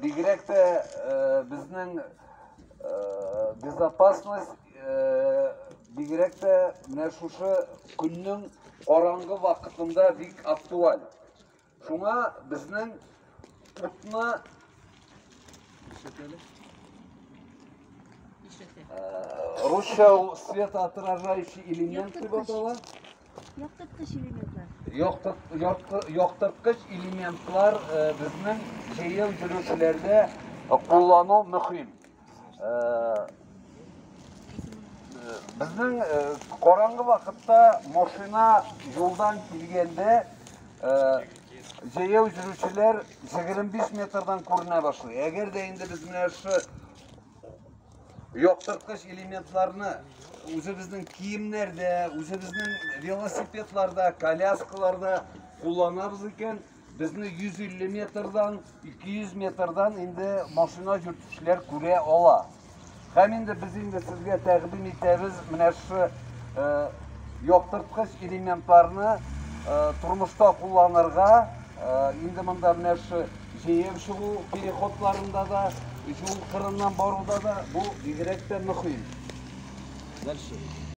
бигерәк тә безнең безопасность бигерәк тә менә шушы көннең караңгы вакытында бик актуаль. Шуңа безнең утны русча светоотражающий элемент дип атала. Яктырткыч элементлар. Яктырткыч элементлар безнең җәяү йөрүчеләрдә куллану мөһим. Безнең караңгы вакытта машина юлдан килгәндә җәяү йөрүчеләр 25 метрдан күренә башлый. Әгәр дә инде без менә шу яктырткыч элементларны үзебезнең киемнәрдә, үзебезнең велосипедларда, коляскаларда кулланабыз икән, безне 150 метрдан, 200 метрдан инде машина йөртүчеләр күрә ала. Һәм инде без инде сезгә тәкъдим итәбез менә шу яктырткыч элементларны тормышта кулланырга, инде монда менә шу җәяү чыгу переходларында да, юл кырыннан баруда да бу бигрәк тә мөһим. Дальше.